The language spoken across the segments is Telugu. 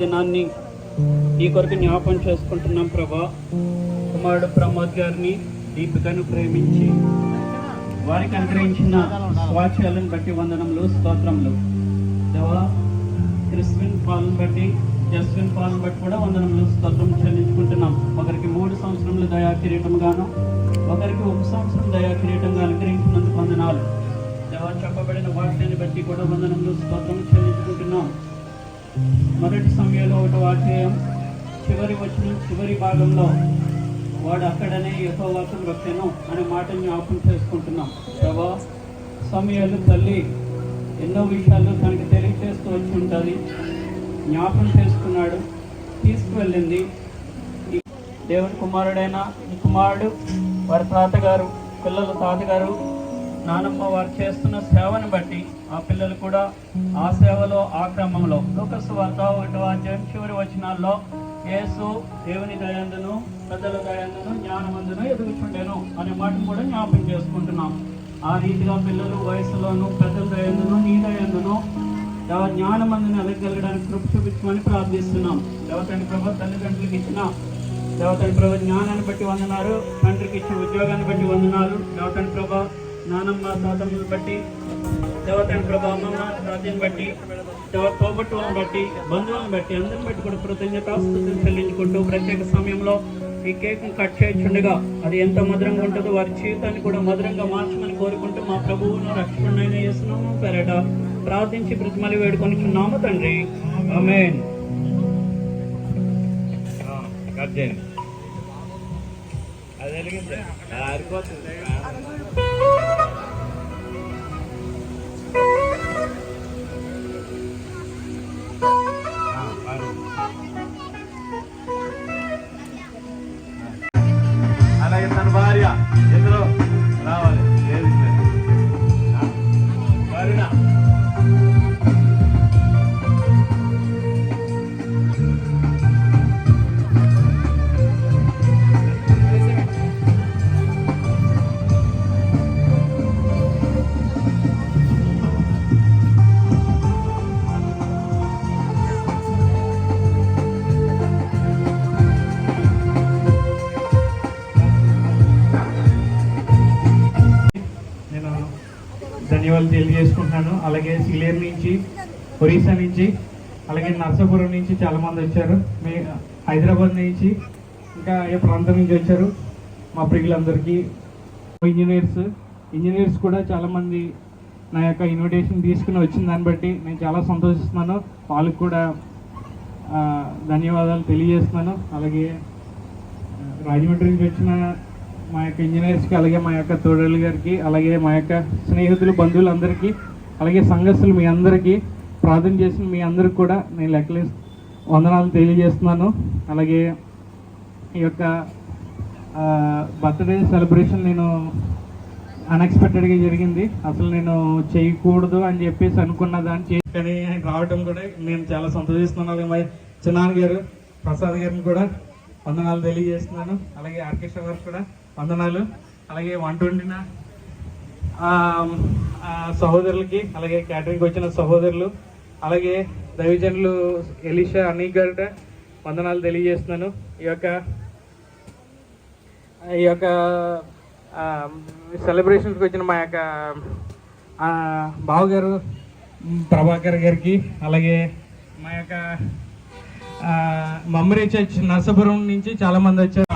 దినాన్ని ఈ కొరకు జ్ఞాపం చేసుకుంటున్నాం ప్రభా. కుమారుడు ప్రమోద్ గారిని, దీపికను ప్రేమించి వారికి అనుగ్రహించిన స్వాచ్యాలను బట్టి వందనములు, స్తోత్రములు. దేవా, క్రిస్విన్ పాలను బట్టి, జస్విన్ పాలను బట్టి కూడా వందనములు, స్తోత్రం చెల్లించుకుంటున్నాం. ఒకరికి 3 సంవత్సరములు దయా కిరీటంగాను, ఒకరికి 1 సంవత్సరం దయా కిరీటంగా అనుగ్రహించినందుకు వందనాలు. దేవా, చెప్పబడిన వాక్యాన్ని బట్టి కూడా వందనములు, స్తోత్రం చెల్లించుకుంటున్నాం. మొదటి సమయంలో 1వ అధ్యాయం చివరి భాగంలో వాడు అక్కడనే యెహోవాకు మొక్కెను అనే మాట జ్ఞాపకం చేసుకుంటున్నాం. ప్రభా, సమయాలు తల్లి ఎన్నో విషయాలు తనకి తెలియజేస్తూ వచ్చి ఉంటుంది, జ్ఞాపకం చేసుకున్నాడు, తీసుకువెళ్ళింది. దేవుని కుమారుడైన ఈ కుమారుడు వారి తాతగారు, పిల్లల తాతగారు, నానమ్మ వారు చేస్తున్న సేవను బట్టి ఆ పిల్లలు కూడా ఆ సేవలో, ఆ క్రమంలో లూకాసు వార్త 1వ అధ్యాయం చివరి వచనాల్లో యేసు దేవుని దయందును, పెద్దల దయందును, జ్ఞానమందును ఎదుగుచుండెను అనే మాటను కూడా జ్ఞాపకం చేసుకుంటున్నాం. ఆ రీతిగా పిల్లలు వయసులోను, పెద్దల దయందును, నీ దయందును జ్ఞానమందును ఎదగలగడానికి కృప చూపించమని ప్రార్థిస్తున్నాం. దేవతండ్రి ప్రభు తల్లిదండ్రులకు ఇచ్చిన దేవతండ్రి ప్రభు జ్ఞానాన్ని బట్టి వందనాలు, తండ్రికి ఇచ్చిన ఉద్యోగాన్ని బట్టి వందనాలు. దేవతండ్రి ప్రభు నానమ్మ తాతమ్మను బట్టి, దేవతండ్రి ప్రభు అమ్మమ్మ తాతని బట్టి, తోబట్టులను బట్టి, బంధువులను బట్టి, అందరిని బట్టి కూడా కృతజ్ఞతాస్తుతులు చెల్లించుకుంటూ ప్రత్యేక సమయంలో ఈ కేక్ను కట్ చేయించుండగా అది ఎంత మధురంగా ఉంటుందో వారి జీవితాన్ని కూడా మధురంగా మార్చమని కోరుకుంటూ మా ప్రభువును రక్షకుడైన యేసునామం పేరట ప్రార్థించి బ్రతిమలి వేడుకొనిచున్నాము తండ్రి, ఆమేన్. అలాగే తన భార్య ఇద్దరు రావాలి. ధన్యవాదాలు తెలియజేసుకుంటున్నాను. అలాగే సిలేరు నుంచి, ఒరిస్సా నుంచి, అలాగే నర్సాపురం నుంచి చాలామంది వచ్చారు. హైదరాబాద్ నుంచి, ఇంకా ఏ ప్రాంతం నుంచి వచ్చారు. మా ప్రియులందరికీ, ఇంజనీర్స్ కూడా చాలామంది నా యొక్క ఇన్విటేషన్ తీసుకుని వచ్చిన దాన్ని బట్టి నేను చాలా సంతోషిస్తున్నాను. వాళ్ళకి కూడా ధన్యవాదాలు తెలియజేస్తున్నాను. అలాగే రాజమండ్రి నుంచి వచ్చిన మా యొక్క ఇంజనీర్స్కి, అలాగే మా యొక్క తోడలు గారికి, అలాగే మా యొక్క స్నేహితులు, బంధువులందరికీ, అలాగే సంఘస్థులు మీ అందరికీ, ప్రార్థన చేసిన మీ అందరికి కూడా నేను లెక్కలేసి వందనాలు తెలియజేస్తున్నాను. అలాగే ఈ యొక్క బర్త్డే సెలబ్రేషన్ నేను అన్ఎక్స్పెక్టెడ్గా జరిగింది. అసలు నేను చేయకూడదు అని చెప్పేసి అనుకున్న దాన్ని కానీ రావడం కూడా నేను చాలా సంతోషిస్తున్నాను. అలాగే మా చిన్నాన్న గారు, ప్రసాద్ గారిని కూడా వందనాలు తెలియజేస్తున్నాను. అలాగే ఆర్కెస్ట్రా వారికి కూడా వందనాలు. అలాగే 120 సహోదరులకి, అలాగే క్యాటరింగ్కి వచ్చిన సహోదరులు, అలాగే దైవజనులు ఎలీషా అన్నయ్య గారిట వందనాలు తెలియజేస్తున్నాను. ఈ యొక్క సెలబ్రేషన్స్కి వచ్చిన మా యొక్క బావగారు ప్రభాకర్ గారికి, అలాగే మా యొక్క మమ్మరీ చర్చ్ నర్సాపురం నుంచి చాలామంది వచ్చారు.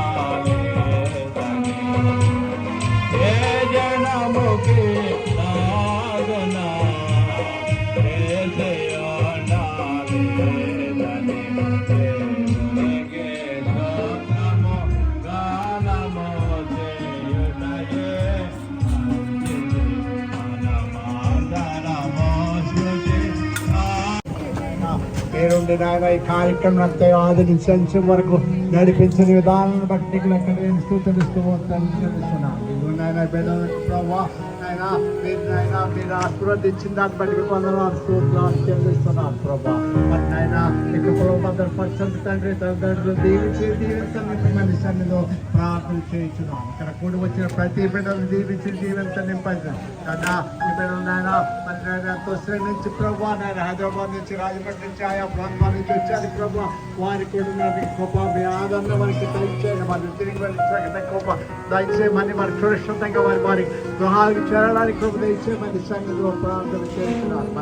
పేరుండి నాయన ఈ కార్యక్రమం అంతా ఆదరించే వరకు నడిపించిన విధానాన్ని బట్టి ఇక్కడ స్థూతిస్తూ నాయన ప్రభావ నాయన మీరు ఆశీర్వదించిన దాన్ని బట్టి మీకు వందనాలు స్తోత్రాలు చెల్లిస్తున్నాను ప్రభా. మరి నాయన ఇక కుటుంబందరూ పరిస్థితి తండ్రి తల్లిదండ్రులు దీవించండి మంది సన్నిధిలో ప్రార్థన చేయించున్నాం. ఇక్కడ కూడి వచ్చిన ప్రతి బిడ్డలు దీవించండి కదా. ఈ బిడ్డలు నాయన మరి నాయన ఎంతో శ్రమించి ప్రభా నాయన హైదరాబాద్ నుంచి రాజమండ్రి నుంచి ఆయా ప్రాంతాల నుంచి వచ్చారు ప్రభా. వారికి కూడా గొప్ప మీ ఆదరణ వారికి దయచేయండి. మరి తిరిగి వెళ్ళి గొప్ప దయచేయమని మరి సురక్షితంగా వారి గృహాలకు చేరడానికి కృప దయచేయమని సన్నిధిలో ప్రార్థన చేస్తున్నారు.